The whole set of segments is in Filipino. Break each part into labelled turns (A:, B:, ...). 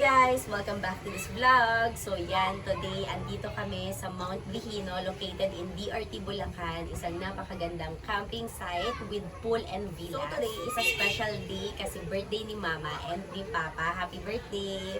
A: guys! Welcome back to this vlog. So yan, today andito kami sa Mount Vihino located in DRT Bulacan. Isang napakagandang camping site with pool and villa. So today is a special day kasi birthday ni Mama and ni Papa. Happy birthday!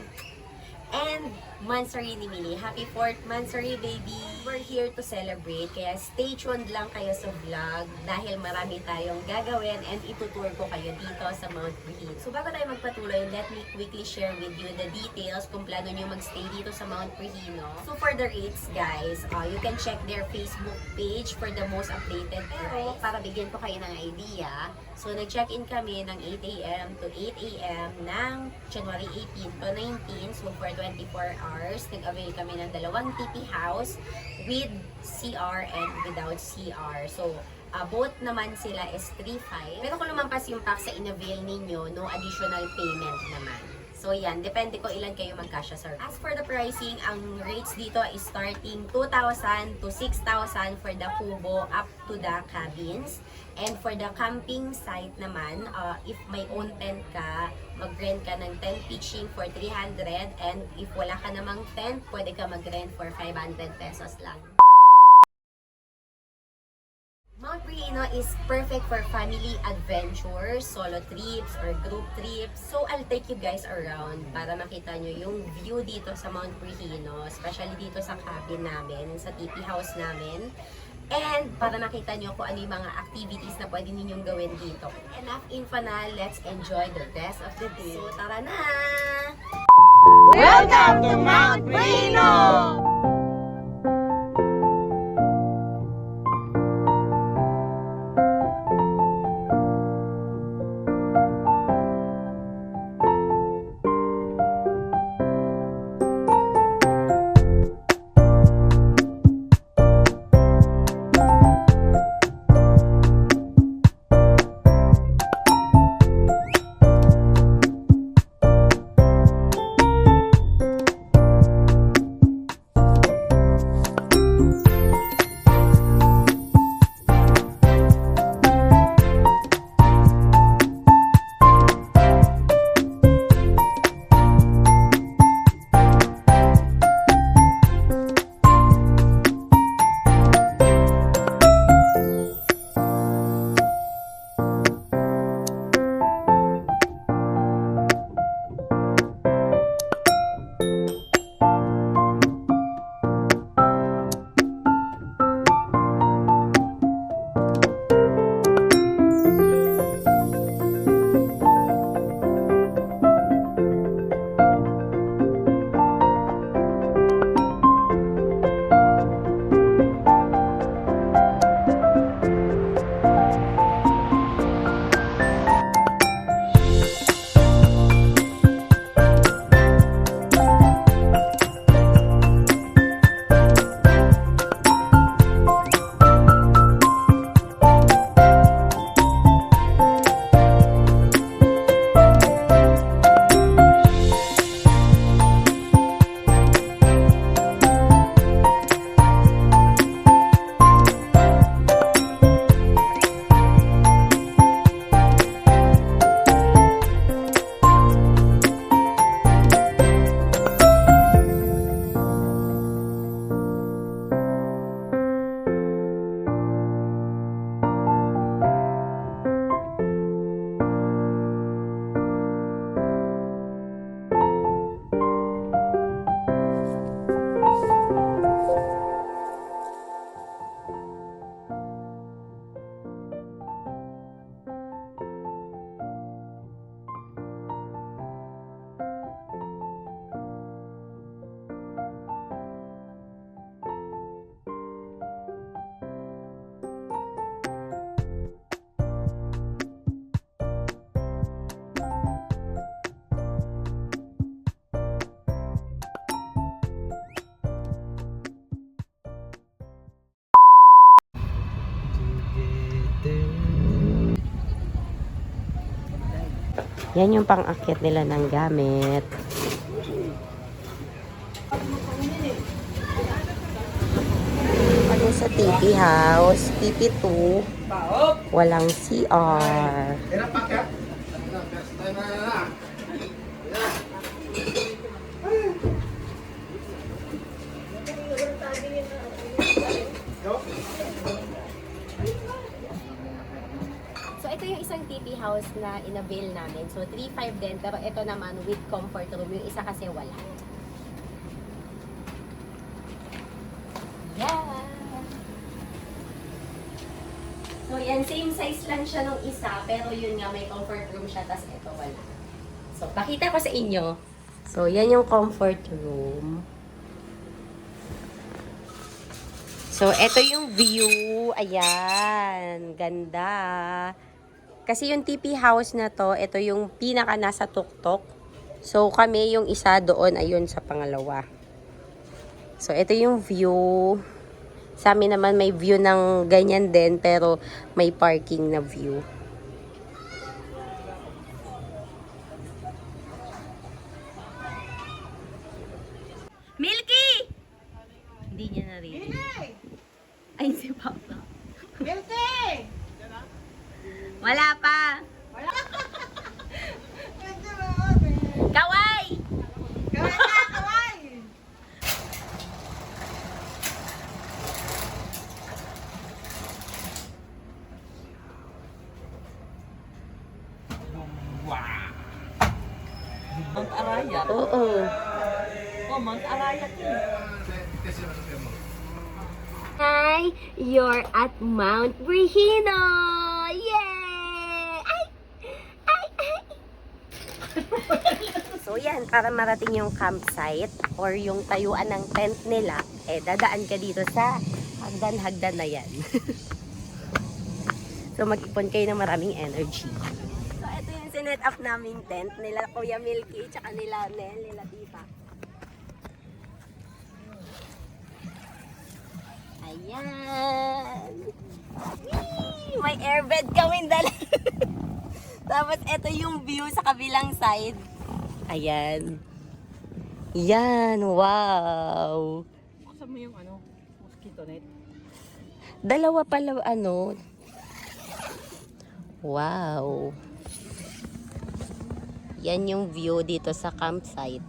A: And mansari ni Mili. Happy 4th mansari, baby! We're here to celebrate, kaya stay tuned lang kayo sa vlog dahil marami tayong gagawin and itutour ko kayo dito sa Mount Vihino. So bago tayo magpatuloy, let me quickly share with you the details kung plano nyo magstay dito sa Mount Vihino. So for the rates, guys, you can check their Facebook page for the most updated price. Para bigyan ko kayo ng idea, so nag-check-in kami ng 8 a.m. to 8 a.m. ng January 18 to 19. So for 24 hours, nag-avail kami ng dalawang TP house with CR and without CR. So, both naman sila is 3.5. Pero kung lumampas yung pack sa in-avail ninyo, no additional payment naman. So yan, depende ko ilan kayo magkasya sa room. As for the pricing, ang rates dito is starting 2,000 to 6,000 for the kubo up to the cabins. And for the camping site naman, if may own tent ka, mag-rent ka ng tent pitching for 300. And if wala ka namang tent, pwede ka mag-rent for 500 pesos lang. Mount Vihino is perfect for family adventures, solo trips, or group trips. So, I'll take you guys around para makita nyo yung view dito sa Mount Vihino, especially dito sa cabin namin, sa TP house namin. And para makita nyo kung ano yung mga activities na pwede ninyong gawin dito. Enough info na, let's enjoy the rest of the day. So, tara na!
B: Welcome to Mount Vihino!
A: Yan yung pang-akyat nila ng gamit. Ano sa TP house, TP2, walang CR. house na inabil namin. So, 3.5 din. Pero ito naman with comfort room. Yung isa kasi wala. Yeah! So, yan. Same size lang siya nung isa. Pero yun nga, may comfort room siya. Tas ito wala. So, pakita ko sa inyo. So, yan yung comfort room. So, ito yung view. Ayan. Ganda. Kasi yung TP house na to, ito yung pinaka nasa tuktok. So, kami yung isa doon, ayun sa pangalawa. So, ito yung view. Sa amin naman may view ng ganyan din, pero may parking na view. Milky! Hindi niya narinig. Ay, si Papa.
B: Milky!
A: Wala pa. Kaway!
B: Kaway na, kaway!
C: Mount Arayat.
A: Oo.
C: Oh, Mount Arayat yun.
A: Hi! You're at Mount Brihino! Yay! Ay! Ay! Ay! So yan, para marating yung campsite or yung tayuan ng tent nila, dadaan ka dito sa hagdan-hagdan na yan. So mag-ipon kayo ng maraming energy. So ito yung sinet up naming tent nila Kuya Milky, tsaka nila Nel, nila Tita. Ayan! Whee! May airbed kami dala. Tapos ito yung view sa kabilang side. Ayan. Yan, wow!
C: Buksan mo yung mosquito net.
A: Dalawa pala Wow! Yan yung view dito sa campsite.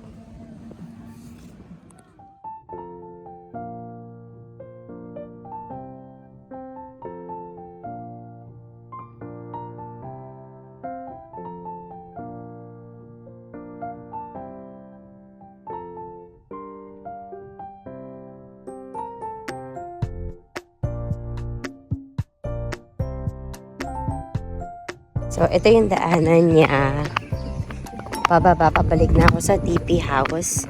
A: So, ito yung daanan niya. Pababa, pabalik na ako sa TP house.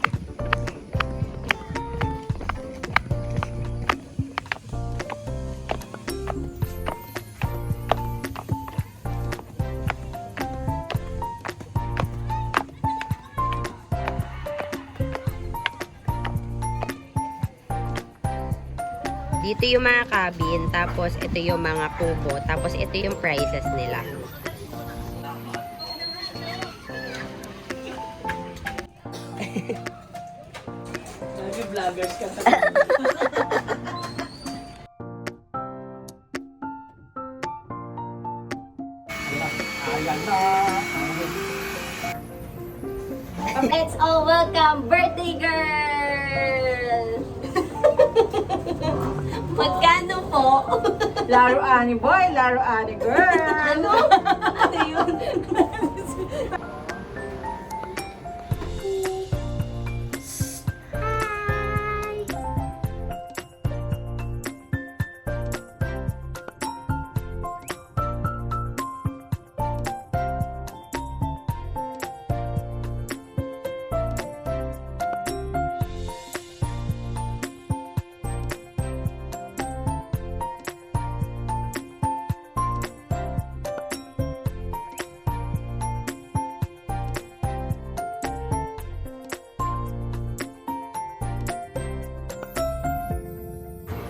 A: Dito yung mga cabin, tapos ito yung mga kubo, tapos ito yung prices nila.
C: Nag-vloggers ka Ayan na.
A: Let's all welcome birthday girl! Magkano po?
B: Laruan ni boy, laruan ni girl.
A: Ano? Ano yun?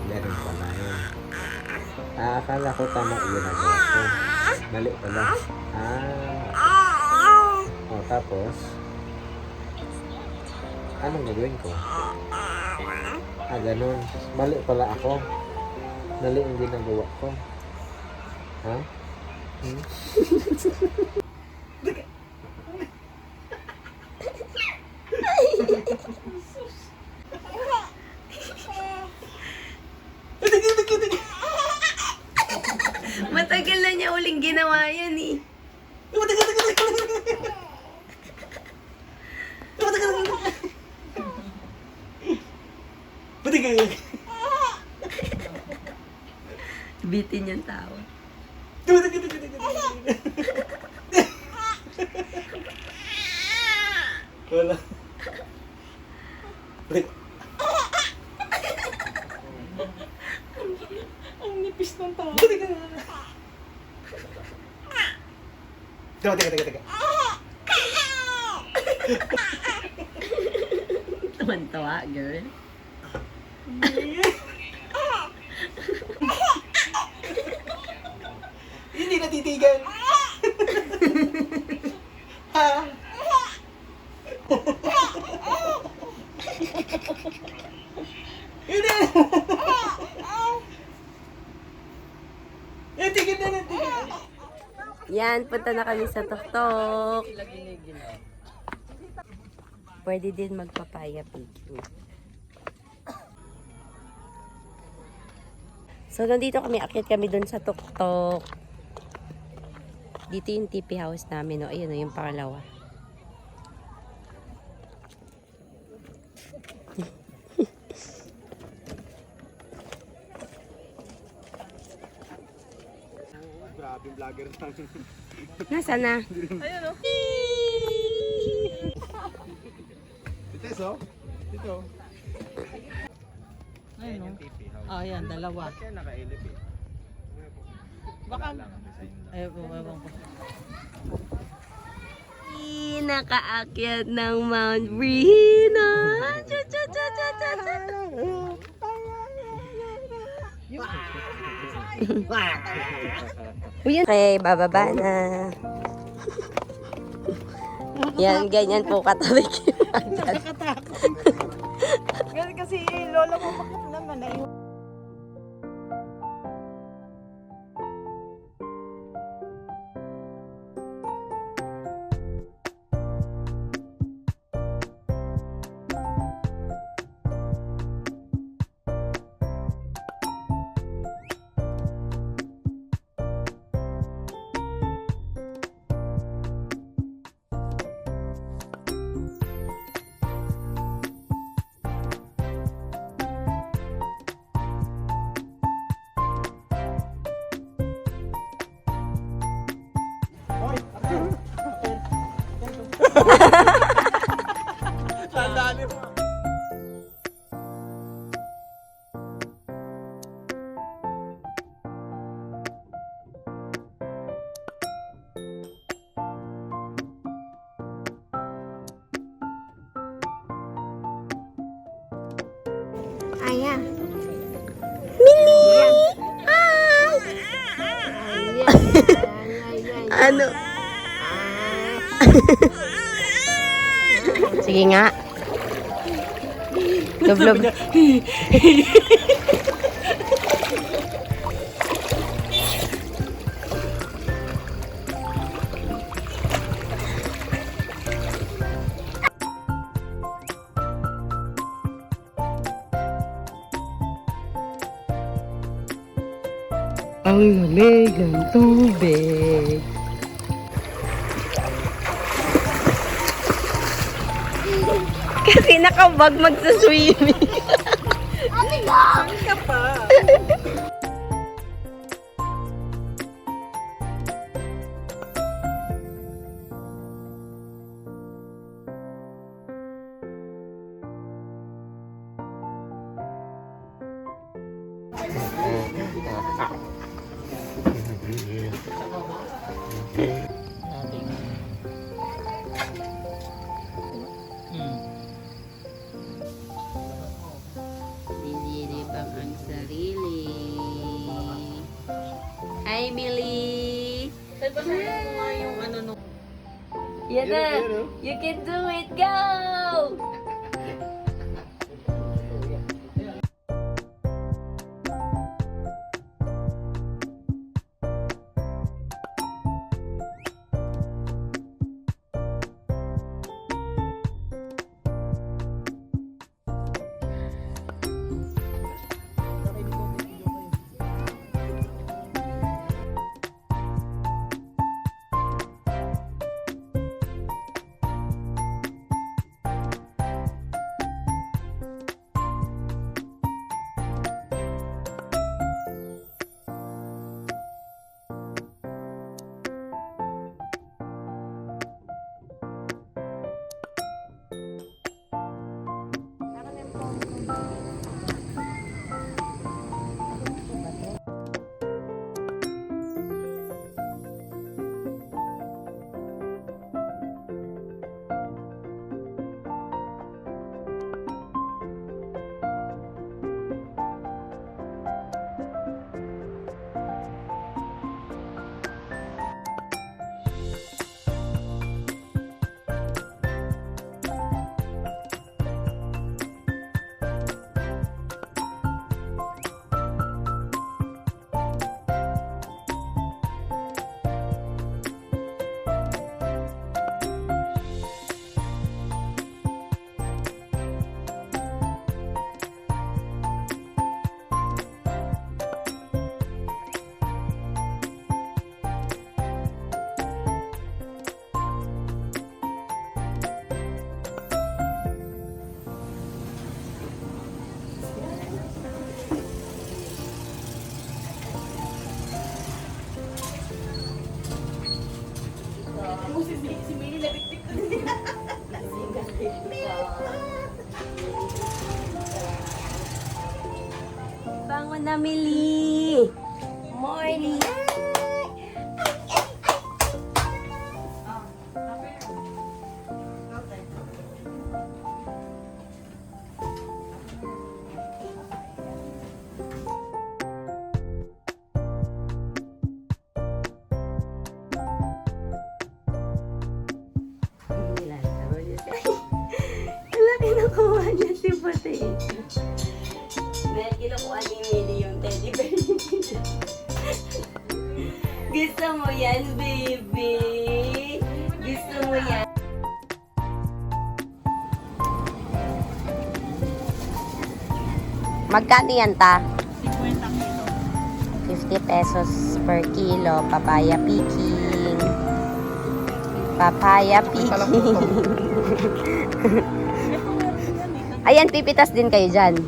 D: Meron pala yun. Akala ko tama yun ang ko. Mali pala. O, tapos, anong gagawin ko? Ganun. Mali pala ako. Mali ang ginagawa ko. Ha?
A: Matagal na niya uling ginawa yan eh. Bitin yung tao.
D: Wala.
C: Ang nipis ng tao.
D: Teka.
A: Tuwan-tuwa, girl.
D: Hindi na titigan. Ha? Hindi. Tigil na.
A: Yan, punta na kami sa tuktok. Pwede din magpapaya picking. So, nandito kami, akyat kami dun sa tuktok. Dito yung tipi house namin, no? Ayun, no, yung pangalawa.
D: Grabe yung vlogger namin.
A: Nasaan na?
C: Ayun o.
D: Ito, so? Ito.
C: Ayun o. Ayan, dalawa.
D: Kaya naka-elip eh.
C: Baka... Ayun po, ewan ko.
A: Nakaakyat ng Mount Brihina. Okay, bababa na. Yan, ganyan po katabi
B: Kasi lola mo bakit naman ay
D: Tandaan mo.
A: Aya. Mili! Ano? Sige nga. Lublob. Ang lamig ng tubig. Kasi nakabag magsaswimming. Ano lang? Ka pa. Nililibang ang sarili. Hi, Millie!
C: Basahin mo nga yung ano no.
A: Yan na! You can do it! Go! mo na, Mili. Morning. Wala kinukuha niya si Potato. Dahil kinukuha ni Mili yung teddy bear niya. Gusto mo yan, baby? Gusto mo yan? Magkano yan, ta? 50 pesos per kilo. Papaya picking. Papaya picking. Ayan, pipitas din kayo dyan.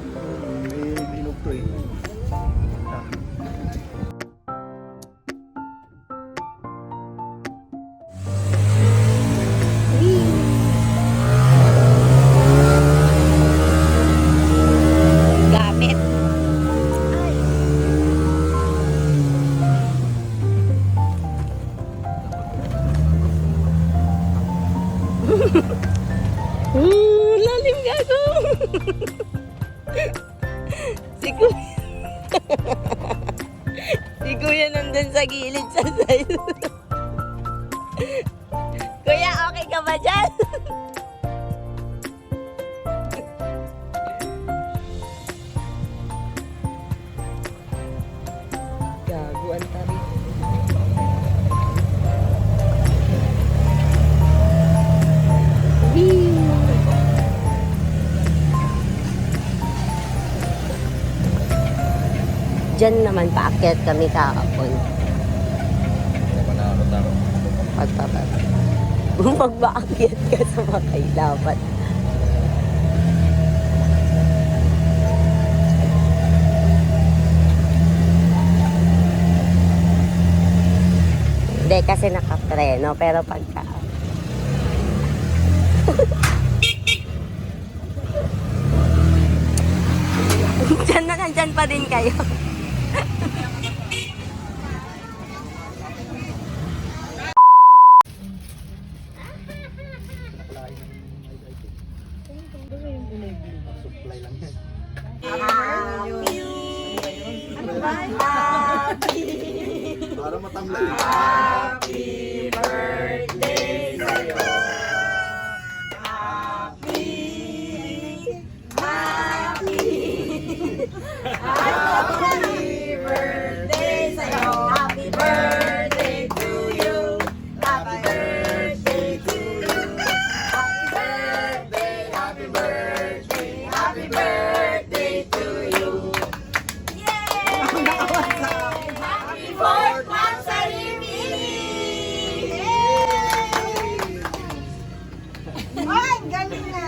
A: Gamit. Lalim gago. Si Kuya. Si Kuya nandun sa gilid sa side. Kuya, okay ka ba dyan? Gago, ang tarik. Diyan naman paakyat kami kahapon. Pagpapat. Magpaakyat ka sa makailapat. Hindi kasi nakapreno, pero pagka... Diyan na nandyan pa din kayo.
D: Supply lang yan. Para matamlay.
A: Happy birthday sa'yo. Happy birthday sa'yo. Happy birthday to you. Happy birthday to you. Happy birthday, happy birthday to you. Yay! Happy fourth anniversary!
B: Ay, galing na!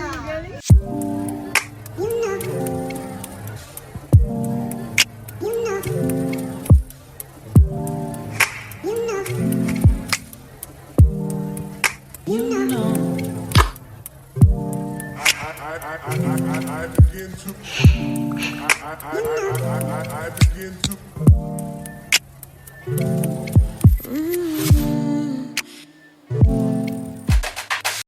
E: I begin to